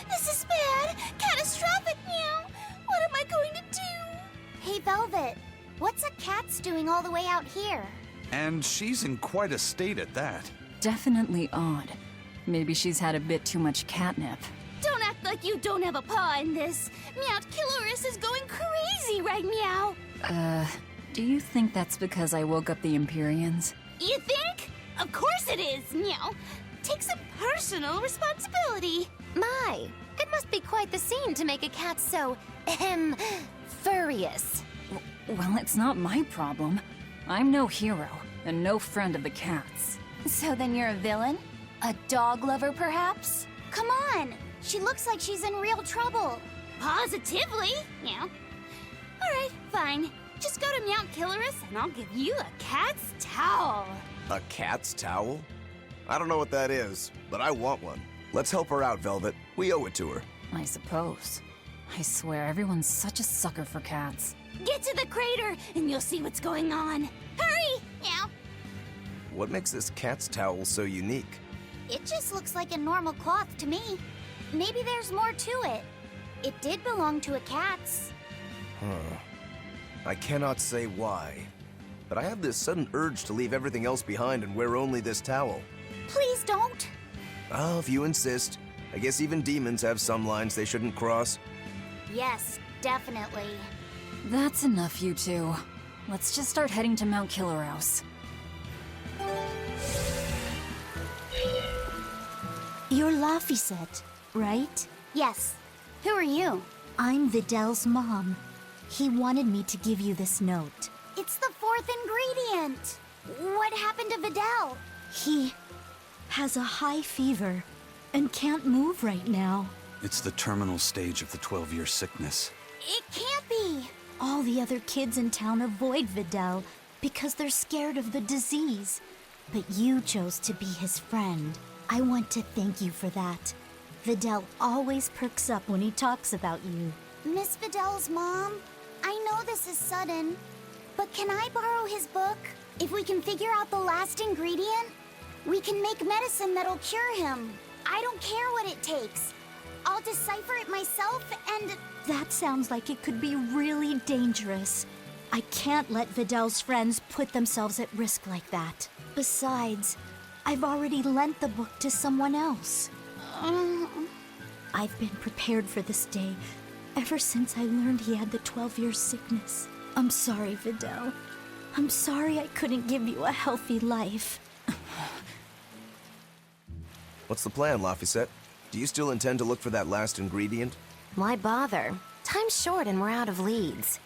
This is bad! Catastrophic, meow! What am I going to do? Hey, Velvet, what's a cat's doing all the way out here? And she's in quite a state at that. Definitely odd. Maybe she's had a bit too much catnip. Don't act like you don't have a paw in this. Meowkillerus is going crazy right meow. Do you think that's because I woke up the Empyreans? You think? Of course it is, meow. Take some personal responsibility. My, it must be quite the scene to make a cat so, furious. Well, it's not my problem. I'm no hero, and no friend of the cats. So then you're a villain? A dog lover, perhaps? Come on! She looks like she's in real trouble. Positively, meow. Alright, fine. Just go to Meowkillerus and I'll give you a cat's towel. A cat's towel? I don't know what that is, but I want one. Let's help her out, Velvet. We owe it to her. I suppose. I swear everyone's such a sucker for cats. Get to the crater and you'll see what's going on. Hurry, meow. What makes this cat's towel so unique? It just looks like a normal cloth to me. Maybe there's more to it. It did belong to a cat's. I cannot say why, but I have this sudden urge to leave everything else behind and wear only this towel. Please don't. Oh, if you insist. I guess even demons have some lines they shouldn't cross. Yes, definitely. That's enough, you two. Let's just start heading to Mount Killerhouse. You're Laphicet, right? Yes. Who are you? I'm Vidal's mom. He wanted me to give you this note. It's the fourth ingredient. What happened to Vidal? He has a high fever and can't move right now. It's the terminal stage of the 12-year sickness. It can't be. All the other kids in town avoid Vidal because they're scared of the disease. But you chose to be his friend. I want to thank you for that. Vidal always perks up when he talks about you. Miss Vidal's mom, I know this is sudden, but can I borrow his book? If we can figure out the last ingredient, we can make medicine that'll cure him. I don't care what it takes. I'll decipher it myself and... That sounds like it could be really dangerous. I can't let Vidal's friends put themselves at risk like that. Besides, I've already lent the book to someone else. I've been prepared for this day ever since I learned he had the 12-year sickness. I'm sorry, Vidal. I'm sorry I couldn't give you a healthy life. What's the plan, Laphicet? Do you still intend to look for that last ingredient? Why bother? Time's short and we're out of leads.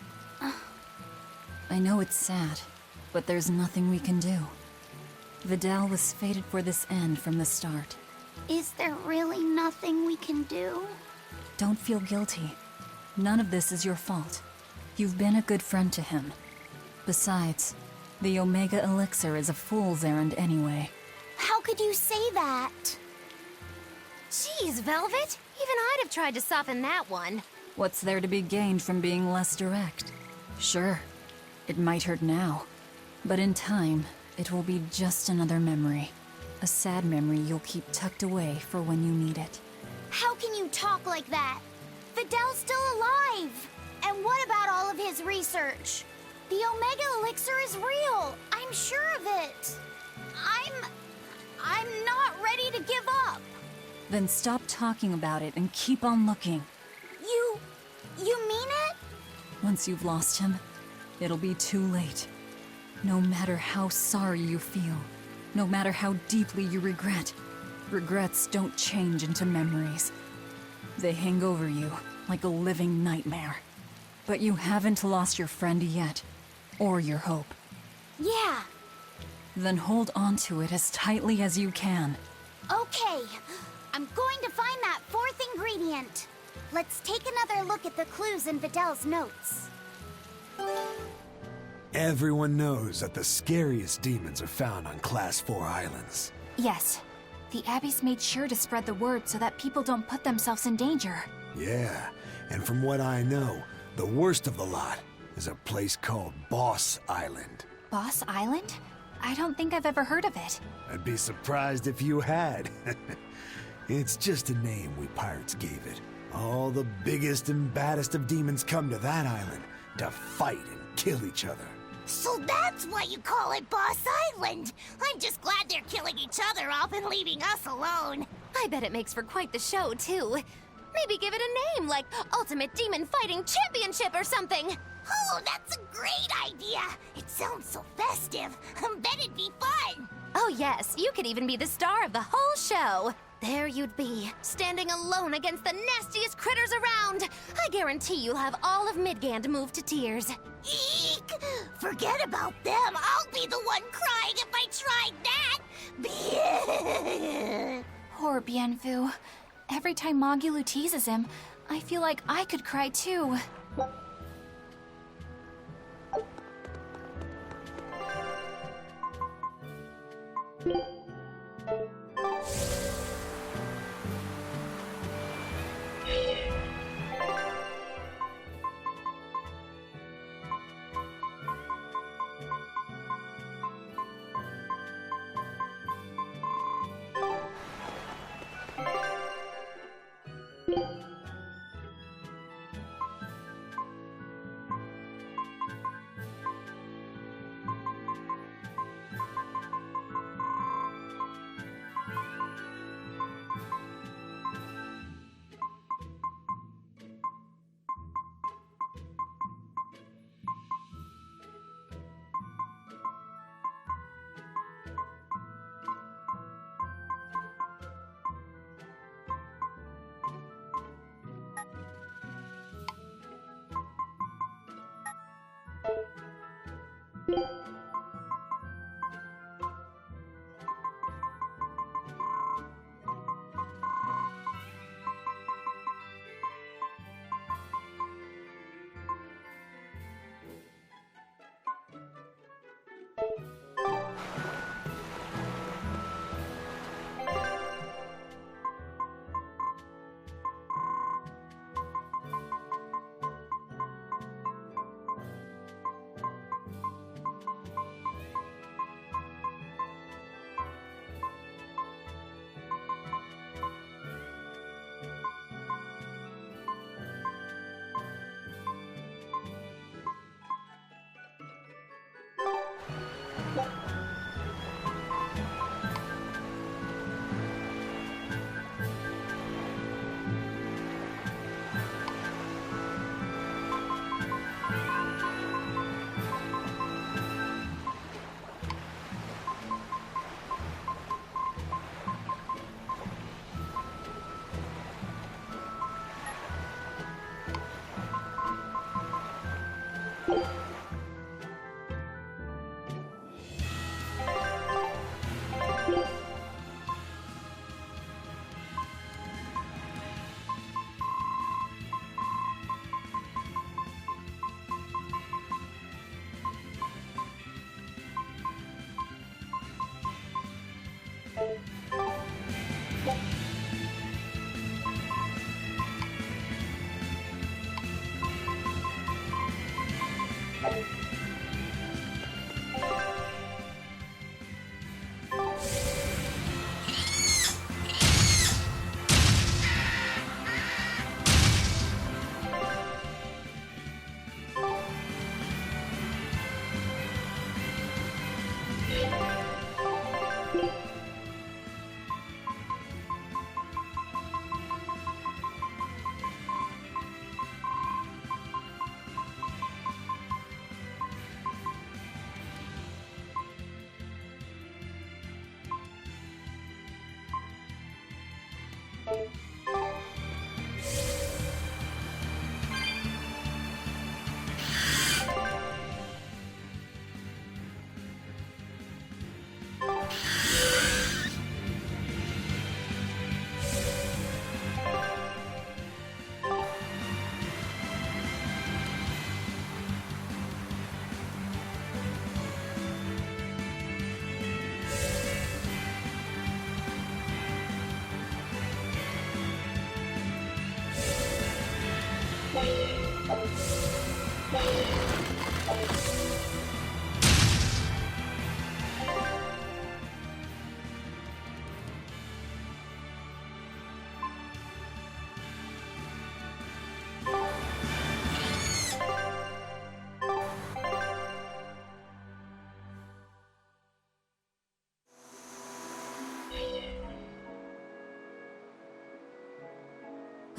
I know it's sad, but there's nothing we can do. Vidal was fated for this end from the start. Is there really nothing we can do? Don't feel guilty. None of this is your fault. You've been a good friend to him. Besides, the Omega Elixir is a fool's errand anyway. How could you say that? Jeez, Velvet. Even I'd have tried to soften that one. What's there to be gained from being less direct? Sure, it might hurt now, but in time, it will be just another memory. A sad memory you'll keep tucked away for when you need it. How can you talk like that? Vidal's still alive! And what about all of his research? The Omega Elixir is real! I'm sure of it! I'm not ready to give up! Then stop talking about it and keep on looking. You mean it? Once you've lost him, it'll be too late. No matter how sorry you feel, no matter how deeply you regret, regrets don't change into memories. They hang over you like a living nightmare. But you haven't lost your friend yet, or your hope. Yeah. Then hold on to it as tightly as you can. Okay. I'm going to find that fourth ingredient. Let's take another look at the clues in Vidal's notes. Everyone knows that the scariest demons are found on Class 4 islands. Yes. The Abbey's made sure to spread the word so that people don't put themselves in danger. Yeah, and from what I know, the worst of the lot is a place called Boss Island. Boss Island? I don't think I've ever heard of it. I'd be surprised if you had. It's just a name we pirates gave it. All the biggest and baddest of demons come to that island to fight and kill each other. So that's why you call it Boss Island. I'm just glad they're killing each other off and leaving us alone. I bet it makes for quite the show, too. Maybe give it a name, like Ultimate Demon Fighting Championship or something. Oh, that's a great idea. It sounds so festive. Bet it'd be fun. Oh yes, you could even be the star of the whole show. There you'd be, standing alone against the nastiest critters around. I guarantee you'll have all of Midgand moved to tears. Eek! Forget about them. I'll be the one crying if I tried that. Poor Bienfu. Every time Magulu teases him, I feel like I could cry too.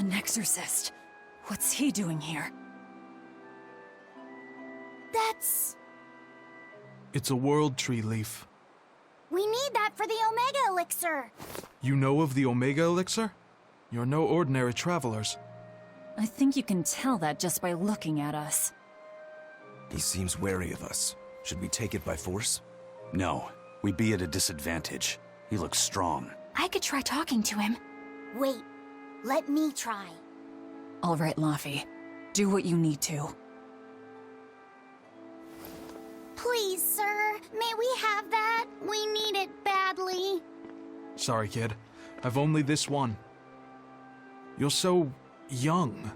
An exorcist. What's he doing here? That's... It's a world tree leaf. We need that for the Omega Elixir. You know of the Omega Elixir? You're no ordinary travelers. I think you can tell that just by looking at us. He seems wary of us. Should we take it by force? No, we'd be at a disadvantage. He looks strong. I could try talking to him. Wait, let me try. All right, Laffy. Do what you need to. Please, sir, may we have that? We need it badly. Sorry, kid. I've only this one. You're so young.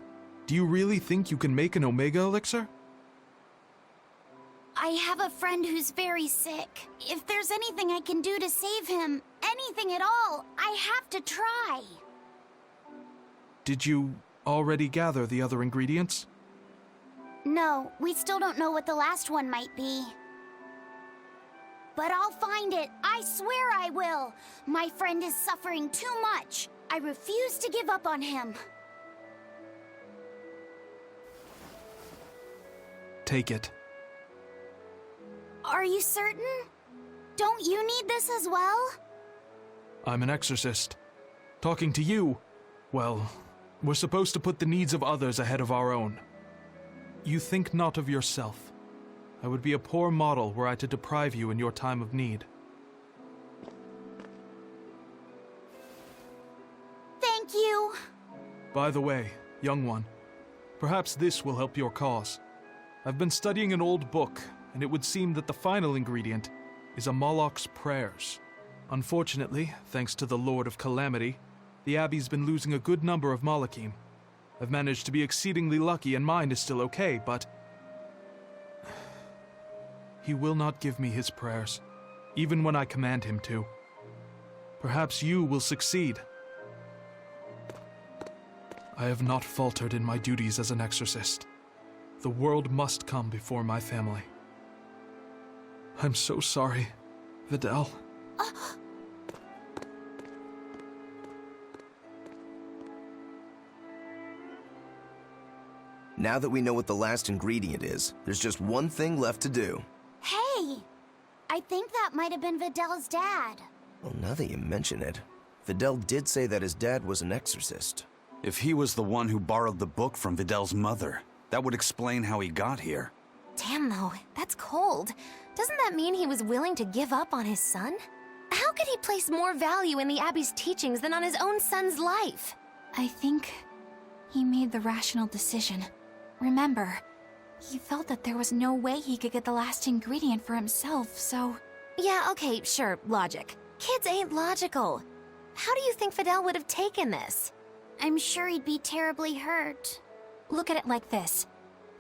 Do you really think you can make an Omega Elixir? I have a friend who's very sick. If there's anything I can do to save him, anything at all, I have to try. Did you already gather the other ingredients? No, we still don't know what the last one might be. But I'll find it. I swear I will. My friend is suffering too much. I refuse to give up on him. Take it. Are you certain? Don't you need this as well? I'm an exorcist. Talking to you, well, we're supposed to put the needs of others ahead of our own. You think not of yourself. I would be a poor model were I to deprive you in your time of need. Thank you. By the way, young one, perhaps this will help your cause. I've been studying an old book, and it would seem that the final ingredient is a Moloch's prayers. Unfortunately, thanks to the Lord of Calamity, the Abbey's been losing a good number of Malachim. I've managed to be exceedingly lucky and mine is still okay, but... he will not give me his prayers, even when I command him to. Perhaps you will succeed. I have not faltered in my duties as an exorcist. The world must come before my family. I'm so sorry, Vidal. Now that we know what the last ingredient is, there's just one thing left to do. Hey, I think that might have been Vidal's dad. Well, now that you mention it, Vidal did say that his dad was an exorcist. If he was the one who borrowed the book from Vidal's mother, that would explain how he got here. Damn, though, that's cold. Doesn't that mean he was willing to give up on his son? How could he place more value in the Abbey's teachings than on his own son's life? I think he made the rational decision. Remember, he felt that there was no way he could get the last ingredient for himself, so... Yeah, okay, sure, logic. Kids ain't logical. How do you think Vidal would have taken this? I'm sure he'd be terribly hurt. Look at it like this.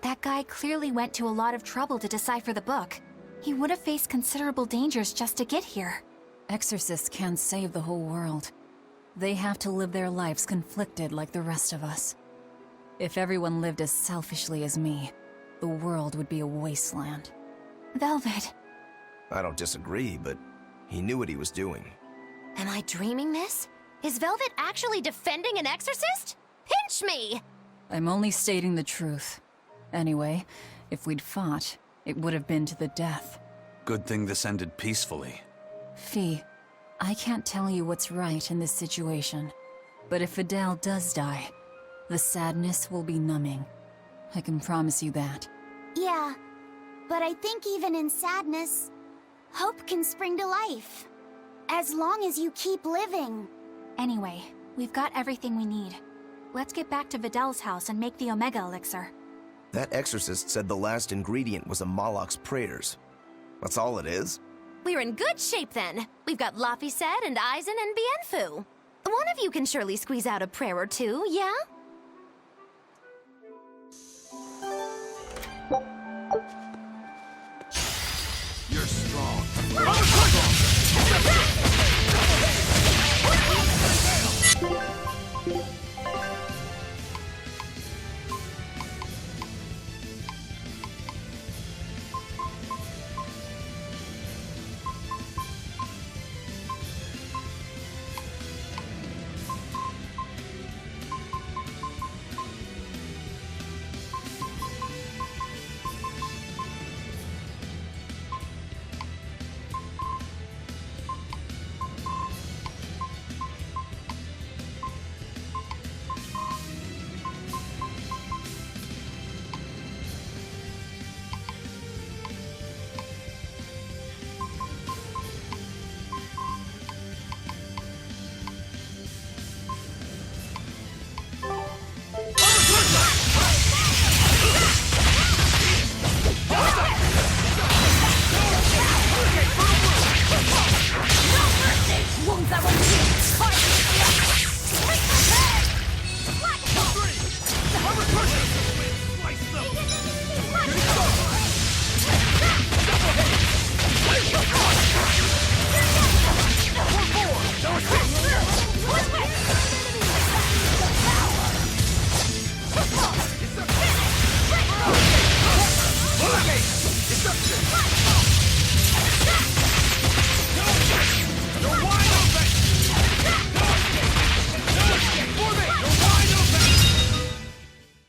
That guy clearly went to a lot of trouble to decipher the book. He would have faced considerable dangers just to get here. Exorcists can't save the whole world. They have to live their lives conflicted like the rest of us. If everyone lived as selfishly as me, the world would be a wasteland. Velvet. I don't disagree, but he knew what he was doing. Am I dreaming this? Is Velvet actually defending an exorcist? Pinch me! I'm only stating the truth. Anyway, if we'd fought, it would have been to the death. Good thing this ended peacefully. Fee, I can't tell you what's right in this situation, but if Vidal does die, the sadness will be numbing. I can promise you that. Yeah, but I think even in sadness, hope can spring to life. As long as you keep living. Anyway, we've got everything we need. Let's get back to Vidal's house and make the Omega Elixir. That exorcist said the last ingredient was a Moloch's prayers. That's all it is? We're in good shape then. We've got Laphicet and Aizen and Bienfu. One of you can surely squeeze out a prayer or two, yeah? You're strong.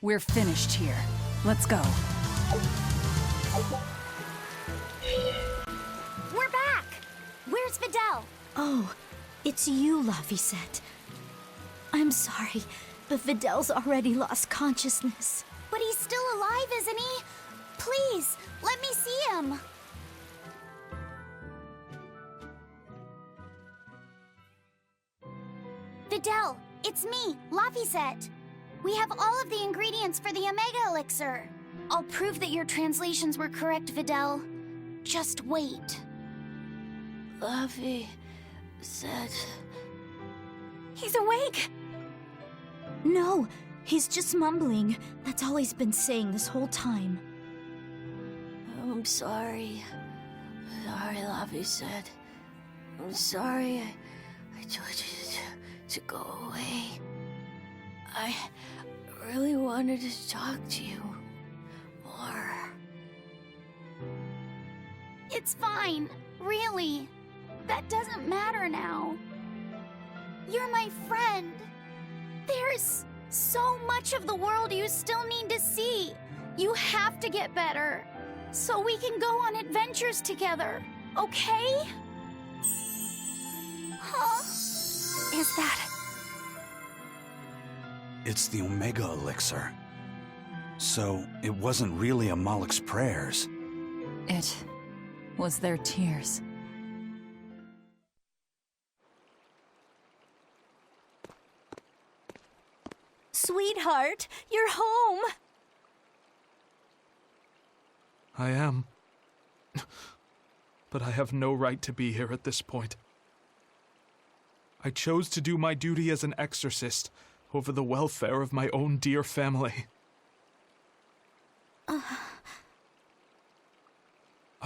We're finished here. Let's go. We're back! Where's Videl? Oh, it's you, Laphicet. I'm sorry, but Videl's already lost consciousness. But he's still alive, isn't he? Please, let me see him. Videl, it's me, Laphicet. We have all of the ingredients for the Omega Elixir. I'll prove that your translations were correct, Videl. Just wait. Laphicet. He's awake! No, he's just mumbling. That's all he's been saying this whole time. I'm sorry. Sorry, Laphicet. I'm sorry I told you to go away. I really wanted to talk to you more. It's fine, really. That doesn't matter now. You're my friend. There's so much of the world you still need to see. You have to get better, so we can go on adventures together, okay? Huh? Is that... It's the Omega Elixir. So, it wasn't really Amalek's prayers. It was their tears. Sweetheart, you're home! I am. But I have no right to be here at this point. I chose to do my duty as an exorcist over the welfare of my own dear family. I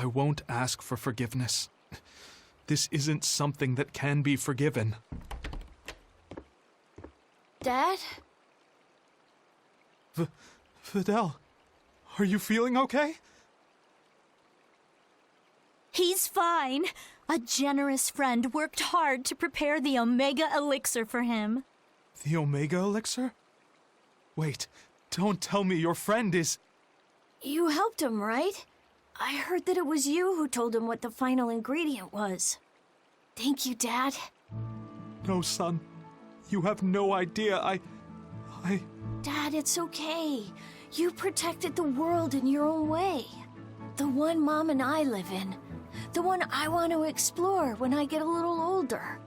won't ask for forgiveness. This isn't something that can be forgiven. Dad? Videl, are you feeling okay? He's fine. A generous friend worked hard to prepare the Omega Elixir for him. The Omega Elixir? Wait, don't tell me your friend is... You helped him, right? I heard that it was you who told him what the final ingredient was. Thank you, Dad. No, son. You have no idea. I... Dad, it's okay. You protected the world in your own way. The one Mom and I live in. The one I want to explore when I get a little older.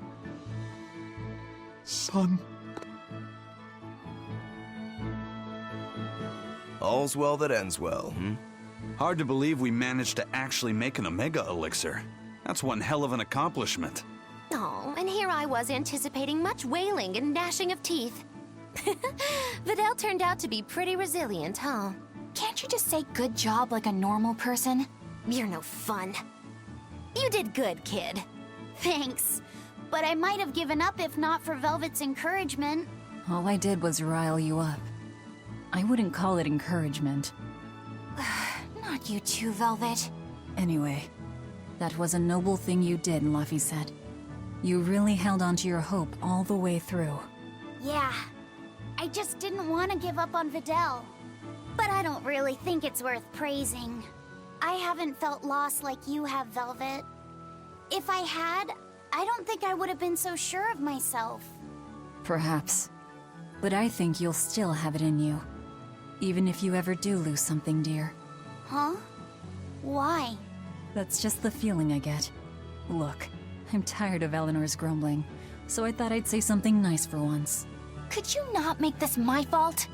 Son... All's well that ends well, Hard to believe we managed to actually make an Omega Elixir. That's one hell of an accomplishment. Oh, and here I was anticipating much wailing and gnashing of teeth. Videl turned out to be pretty resilient, huh? Can't you just say good job like a normal person? You're no fun. You did good, kid. Thanks. But I might have given up if not for Velvet's encouragement. All I did was rile you up. I wouldn't call it encouragement. Not you too, Velvet. Anyway, that was a noble thing you did, Laphicet. You really held on to your hope all the way through. Yeah. I just didn't want to give up on Videl. But I don't really think it's worth praising. I haven't felt lost like you have, Velvet. If I had, I don't think I would have been so sure of myself. Perhaps. But I think you'll still have it in you. Even if you ever do lose something dear. Huh? Why? That's just the feeling I get. Look, I'm tired of Eleanor's grumbling, so I thought I'd say something nice for once. Could you not make this my fault?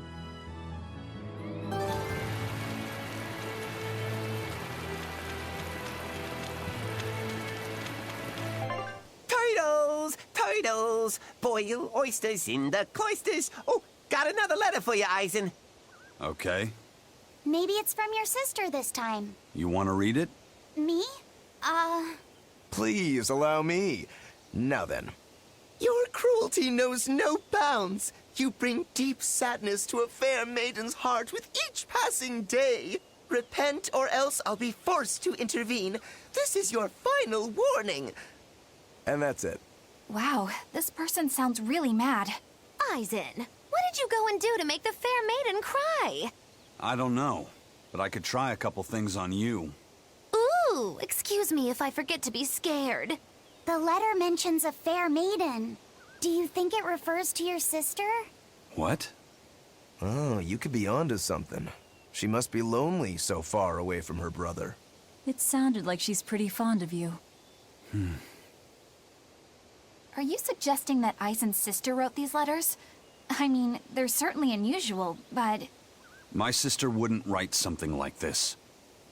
Turtles! Turtles! Boil oysters in the cloisters! Oh, got another letter for you, Eisen. Okay. Maybe it's from your sister this time. You want to read it? Me? Please allow me. Now then. Your cruelty knows no bounds. You bring deep sadness to a fair maiden's heart with each passing day. Repent, or else I'll be forced to intervene. This is your final warning. And that's it. Wow, this person sounds really mad. Eisen, What did you go and do to make the fair maiden cry? I don't know, but I could try a couple things on you. Ooh, excuse me if I forget to be scared. The letter mentions a fair maiden. Do you think it refers to your sister? What? Oh, you could be onto something. She must be lonely so far away from her brother. It sounded like she's pretty fond of you. Are you suggesting that Aizen's sister wrote these letters? I mean, they're certainly unusual, but... My sister wouldn't write something like this.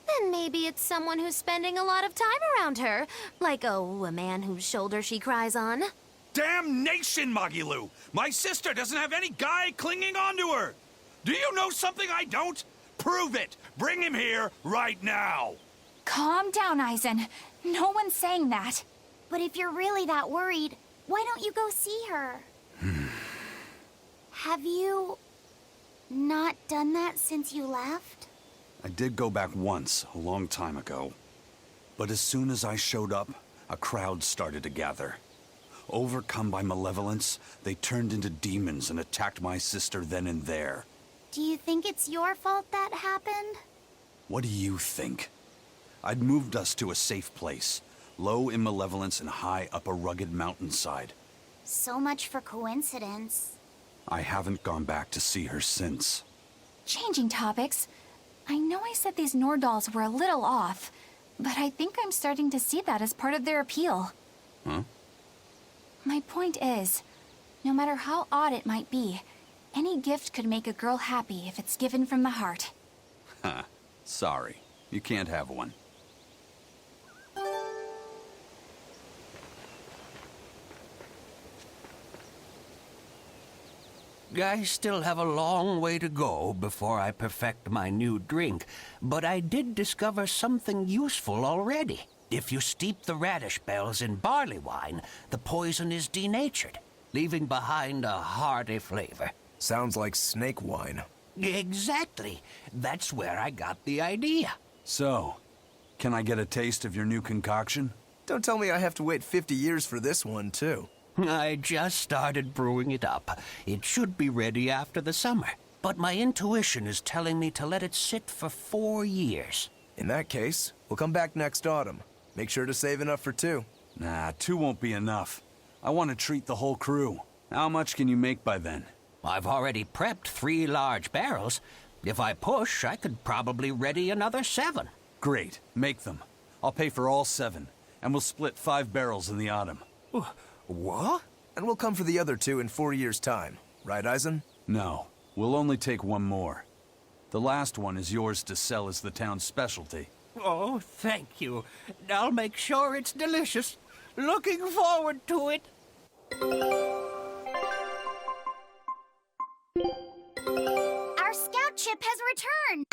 Then maybe it's someone who's spending a lot of time around her. Like, oh, a man whose shoulder she cries on. Damnation, Magilu! My sister doesn't have any guy clinging onto her! Do you know something I don't? Prove it! Bring him here right now! Calm down, Aizen. No one's saying that. But if you're really that worried, why don't you go see her? Have you not done that since you left? I did go back once, a long time ago. But as soon as I showed up, a crowd started to gather. Overcome by malevolence, they turned into demons and attacked my sister then and there. Do you think it's your fault that happened? What do you think? I'd moved us to a safe place, low in malevolence and high up a rugged mountainside. So much for coincidence. I haven't gone back to see her since. Changing topics. I know I said these Nordals were a little off, but I think I'm starting to see that as part of their appeal. Huh? My point is, no matter how odd it might be, any gift could make a girl happy if it's given from the heart. Ha. Sorry. You can't have one. I still have a long way to go before I perfect my new drink, but I did discover something useful already. If you steep the radish bells in barley wine, the poison is denatured, leaving behind a hearty flavor. Sounds like snake wine. Exactly. That's where I got the idea. So, can I get a taste of your new concoction? Don't tell me I have to wait 50 years for this one, too. I just started brewing it up. It should be ready after the summer. But my intuition is telling me to let it sit for 4 years. In that case, we'll come back next autumn. Make sure to save enough for 2. Nah, 2 won't be enough. I want to treat the whole crew. How much can you make by then? I've already prepped 3 large barrels. If I push, I could probably ready another 7. Great. Make them. I'll pay for all 7, and we'll split 5 barrels in the autumn. What? And we'll come for the other 2 in 4 years' time. Right, Aizen? No. We'll only take 1 more. The last one is yours to sell as the town's specialty. Oh, thank you. I'll make sure it's delicious. Looking forward to it. Our scout ship has returned!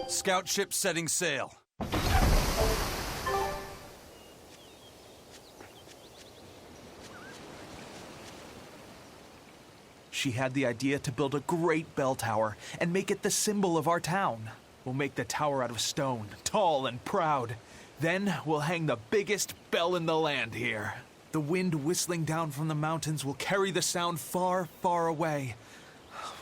Scout ship setting sail. She had the idea to build a great bell tower and make it the symbol of our town. We'll make the tower out of stone, tall and proud. Then we'll hang the biggest bell in the land here. The wind whistling down from the mountains will carry the sound far, far away.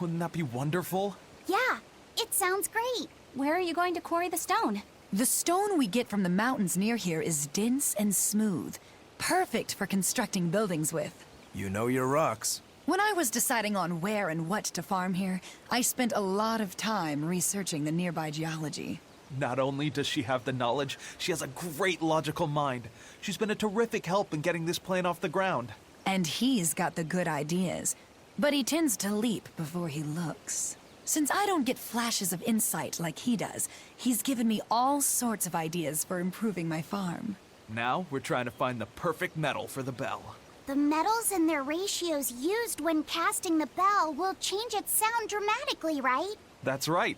Wouldn't that be wonderful? Yeah, it sounds great. Where are you going to quarry the stone? The stone we get from the mountains near here is dense and smooth. Perfect for constructing buildings with. You know your rocks. When I was deciding on where and what to farm here, I spent a lot of time researching the nearby geology. Not only does she have the knowledge, she has a great logical mind. She's been a terrific help in getting this plan off the ground. And he's got the good ideas, but he tends to leap before he looks. Since I don't get flashes of insight like he does, he's given me all sorts of ideas for improving my farm. Now we're trying to find the perfect metal for the bell. The metals and their ratios used when casting the bell will change its sound dramatically, right? That's right.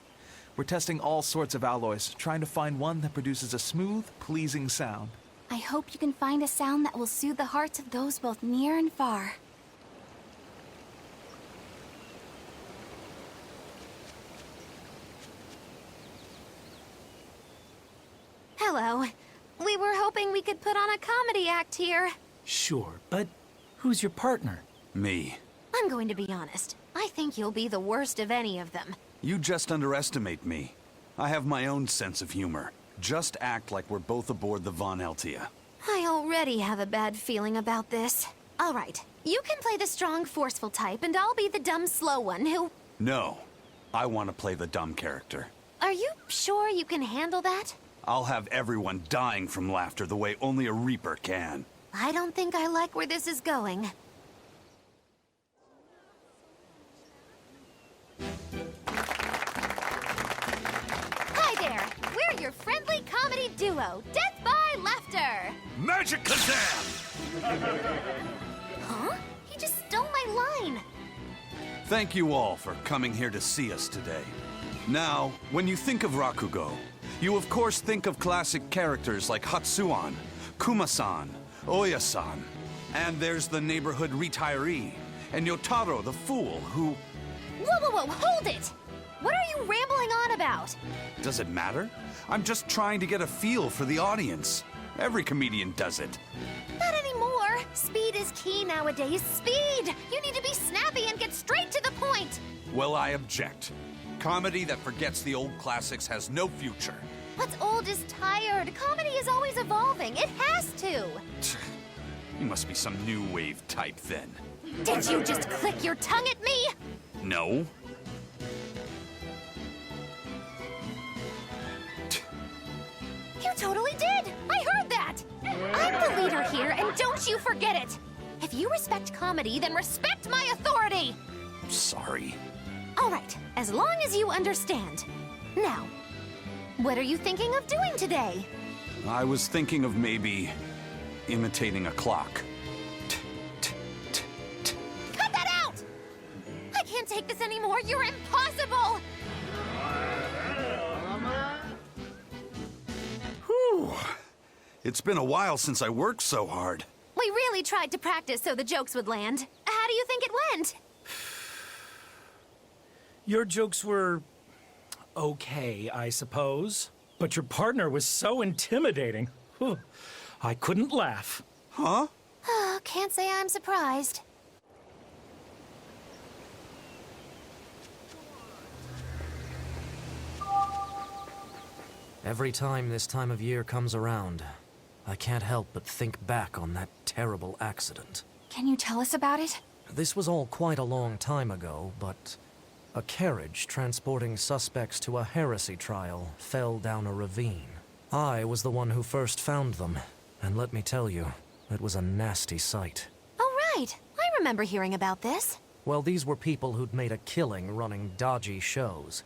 We're testing all sorts of alloys, trying to find one that produces a smooth, pleasing sound. I hope you can find a sound that will soothe the hearts of those both near and far. Hello. We were hoping we could put on a comedy act here. Sure, but who's your partner? Me. I'm going to be honest. I think you'll be the worst of any of them. You just underestimate me. I have my own sense of humor. Just act like we're both aboard the Von Eltia. I already have a bad feeling about this. All right, you can play the strong, forceful type, and I'll be the dumb, slow one who... No, I want to play the dumb character. Are you sure you can handle that? I'll have everyone dying from laughter the way only a Reaper can. I don't think I like where this is going. Hi there! We're your friendly comedy duo, Death by Laughter! Magic Kazam! Huh? He just stole my line! Thank you all for coming here to see us today. Now, when you think of Rakugo, you of course think of classic characters like Hatsuan, Kuma-san, Oya-san, and there's the neighborhood retiree, and Yotaro the fool who... Whoa, hold it! What are you rambling on about? Does it matter? I'm just trying to get a feel for the audience. Every comedian does it. Not anymore! Speed is key nowadays. Speed! You need to be snappy and get straight to the point! Well, I object. Comedy that forgets the old classics has no future. What's old is tired. Comedy is always evolving. It has to. You must be some new wave type then. Did you just click your tongue at me? No. You totally did! I heard that! I'm the leader here, and don't you forget it! If you respect comedy, then respect my authority! Sorry. All right, as long as you understand. Now, what are you thinking of doing today? I was thinking of maybe imitating a clock. Cut that out! I can't take this anymore. You're impossible! Whew. It's been a while since I worked so hard. We really tried to practice so the jokes would land. How do you think it went? Your jokes were okay, I suppose. But your partner was so intimidating. Whew. I couldn't laugh. Huh? Can't say I'm surprised. Every time this time of year comes around, I can't help but think back on that terrible accident. Can you tell us about it? This was all quite a long time ago, but a carriage transporting suspects to a heresy trial fell down a ravine. I was the one who first found them, and let me tell you, it was a nasty sight. Oh, right. I remember hearing about this. Well, these were people who'd made a killing running dodgy shows,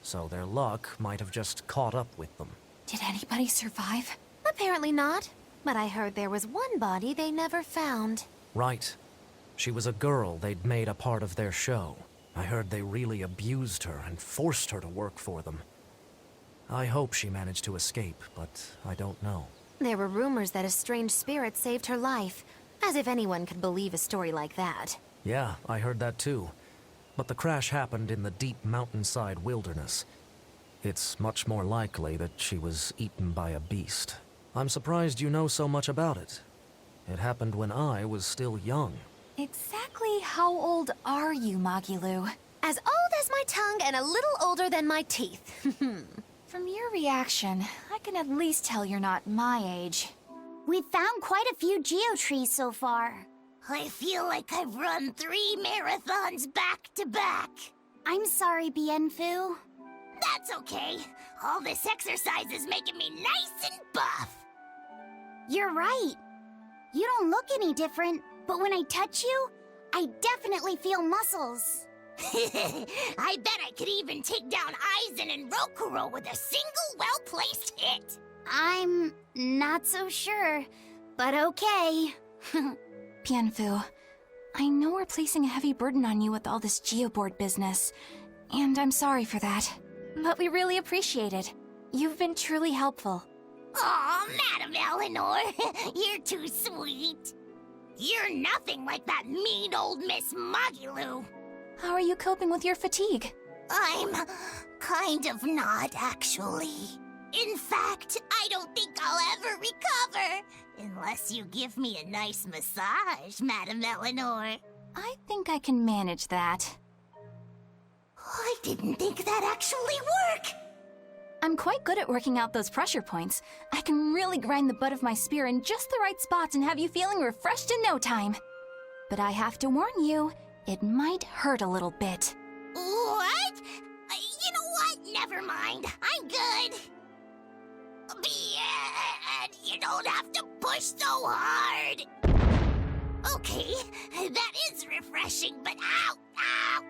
so their luck might have just caught up with them. Did anybody survive? Apparently not. But I heard there was one body they never found. Right. She was a girl they'd made a part of their show. I heard they really abused her and forced her to work for them. I hope she managed to escape, but I don't know. There were rumors that a strange spirit saved her life. As if anyone could believe a story like that. Yeah, I heard that too. But the crash happened in the deep mountainside wilderness. It's much more likely that she was eaten by a beast. I'm surprised you know so much about it. It happened when I was still young. Exactly how old are you, Magilu? As old as my tongue and a little older than my teeth. From your reaction, I can at least tell you're not my age. We've found quite a few geotrees so far. I feel like I've run 3 marathons back to back. I'm sorry, Bienfu. That's okay. All this exercise is making me nice and buff. You're right. You don't look any different, but when I touch you, I definitely feel muscles. I bet I could even take down Aizen and Rokuro with a single well-placed hit. I'm not so sure, but okay. Bienfu, I know we're placing a heavy burden on you with all this geoboard business, and I'm sorry for that. But we really appreciate it. You've been truly helpful. Aw, Madam Eleanor, you're too sweet. You're nothing like that mean old Miss Magilu. How are you coping with your fatigue? I'm kind of not, actually. In fact, I don't think I'll ever recover. Unless you give me a nice massage, Madam Eleanor. I think I can manage that. I didn't think that actually worked. I'm quite good at working out those pressure points. I can really grind the butt of my spear in just the right spots and have you feeling refreshed in no time. But I have to warn you, it might hurt a little bit. What? You know what? Never mind. I'm good. You don't have to push so hard. Okay, that is refreshing, but ow, ow.